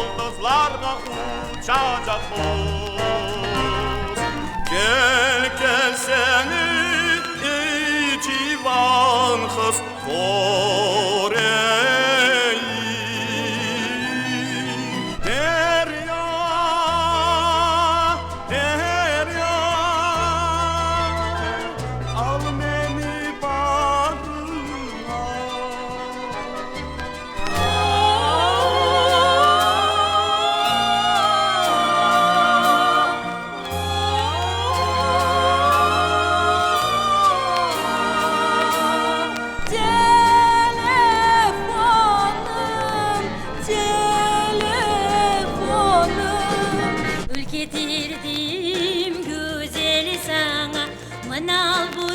yıldızlarla uçacak boz. Gel gel seni civan kız Kore'yi derya derya al beni bağrına. Getirdim güzeli sana, manal bu